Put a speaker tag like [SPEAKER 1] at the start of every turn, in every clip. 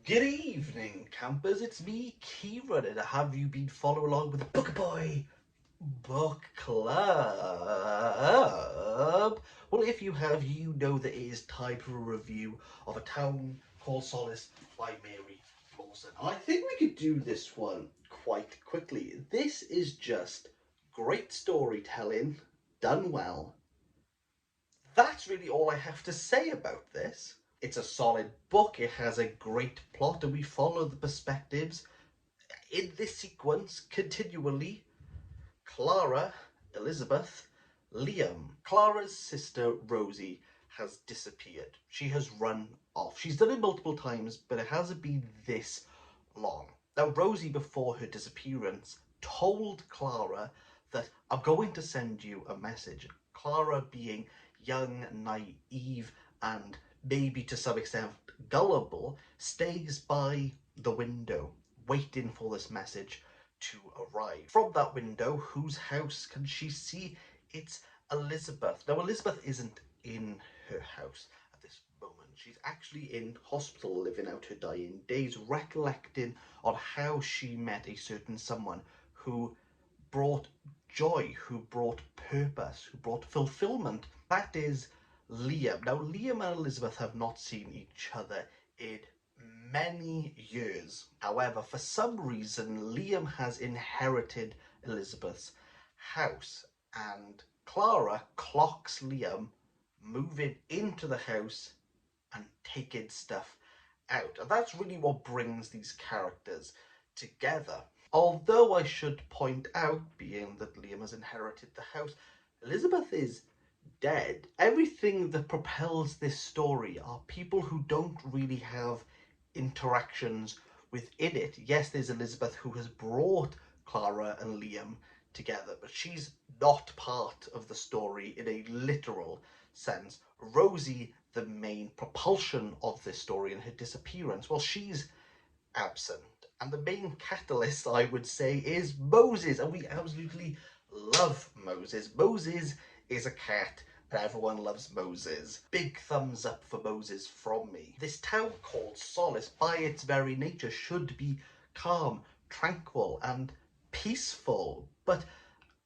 [SPEAKER 1] Good evening, campers. It's me, Klara, and have you been following along with the Booker Boy Book Club? Well, if you have, you know that it is time for a review of A Town Called Solace by Mary Lawson. I think we could do this one quite quickly. This is just great storytelling, done well. That's really all I have to say about this. It's a solid book, it has a great plot, and we follow the perspectives in this sequence continually. Klara, Elizabeth, Liam. Klara's sister Rosie has disappeared. She has run off. She's done it multiple times, but it hasn't been this long. Now, Rosie, before her disappearance, told Klara that I'm going to send you a message. Klara, being young, naive, and maybe to some extent gullible, stays by the window waiting for this message to arrive. From that window, whose house can she see? It's Elizabeth. Now, Elizabeth isn't in her house at this moment. She's actually in hospital, living out her dying days, recollecting on how she met a certain someone who brought joy, who brought purpose, who brought fulfillment. That is Liam. Now, Liam and Elizabeth have not seen each other in many years. However, for some reason, Liam has inherited Elizabeth's house, and Klara clocks Liam moving into the house and taking stuff out. And that's really what brings these characters together. Although I should point out, being that Liam has inherited the house, Elizabeth is dead. Everything that propels this story are people who don't really have interactions within it. Yes, there's Elizabeth, who has brought Klara and Liam together, but she's not part of the story in a literal sense. Rosie, the main propulsion of this story, and her disappearance, well, she's absent. And the main catalyst, I would say, is Moses, and we absolutely love Moses. Moses is a cat, and everyone loves Moses. Big thumbs up for Moses from me. This town called Solace, by its very nature, should be calm, tranquil, and peaceful. But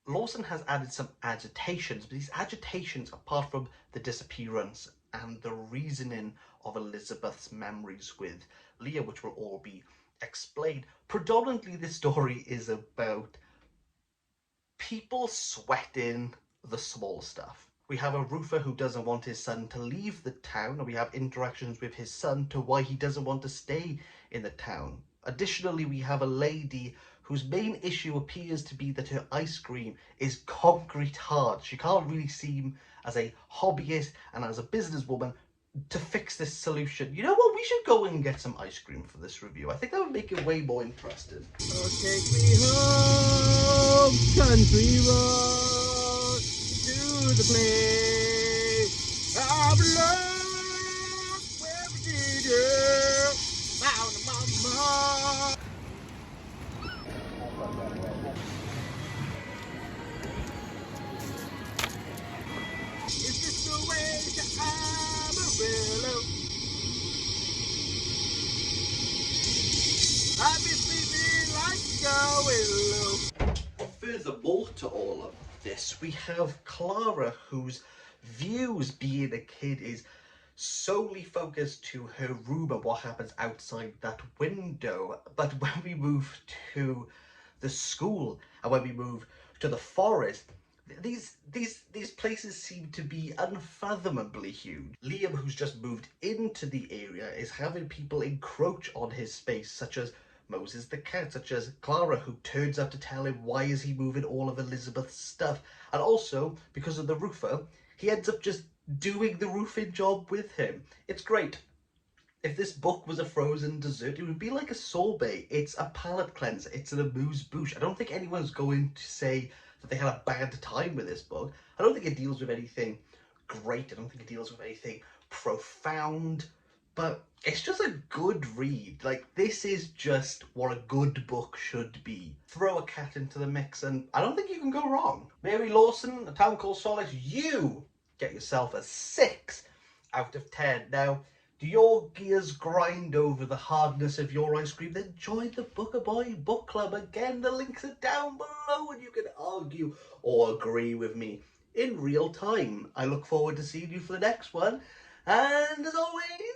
[SPEAKER 1] Lawson has added some agitations, but these agitations, apart from the disappearance and the reasoning of Elizabeth's memories with Leah, which will all be explained, predominantly this story is about people sweating the small stuff. We have a roofer who doesn't want his son to leave the town, and we have interactions with his son to why he doesn't want to stay in the town. Additionally, we have a lady whose main issue appears to be that her ice cream is concrete hard. She can't really seem, as a hobbyist and as a businesswoman, to fix this solution. You know what? We should go and get some ice cream for this review. I think that would make it way more interesting.
[SPEAKER 2] Oh, take me home, country road, to the place of love, where we did it, found mama. Is this the way to Amarillo? I've been sleeping like a willow.
[SPEAKER 1] Furthermore to all of this, we have Klara, whose views being a kid is solely focused to her room and what happens outside that window. But when we move to the school and when we move to the forest, these places seem to be unfathomably huge. Liam, who's just moved into the area, is having people encroach on his space, such as Moses the cat, such as Klara, who turns up to tell him why is he moving all of Elizabeth's stuff. And also, because of the roofer, he ends up just doing the roofing job with him. It's great. If this book was a frozen dessert, it would be like a sorbet. It's a palate cleanser. It's an amuse-bouche. I don't think anyone's going to say that they had a bad time with this book. I don't think it deals with anything great. I don't think it deals with anything profound. But it's just a good read. Like, this is just what a good book should be. Throw a cat into the mix and I don't think you can go wrong. Mary Lawson, A Town Called Solace, you get yourself a 6 out of 10. Now, Do your gears grind over the hardness of your ice cream? Then join the Bookaboy Book Club. Again, the links are down below and you can argue or agree with me in real time. I look forward to seeing you for the next one. And as always,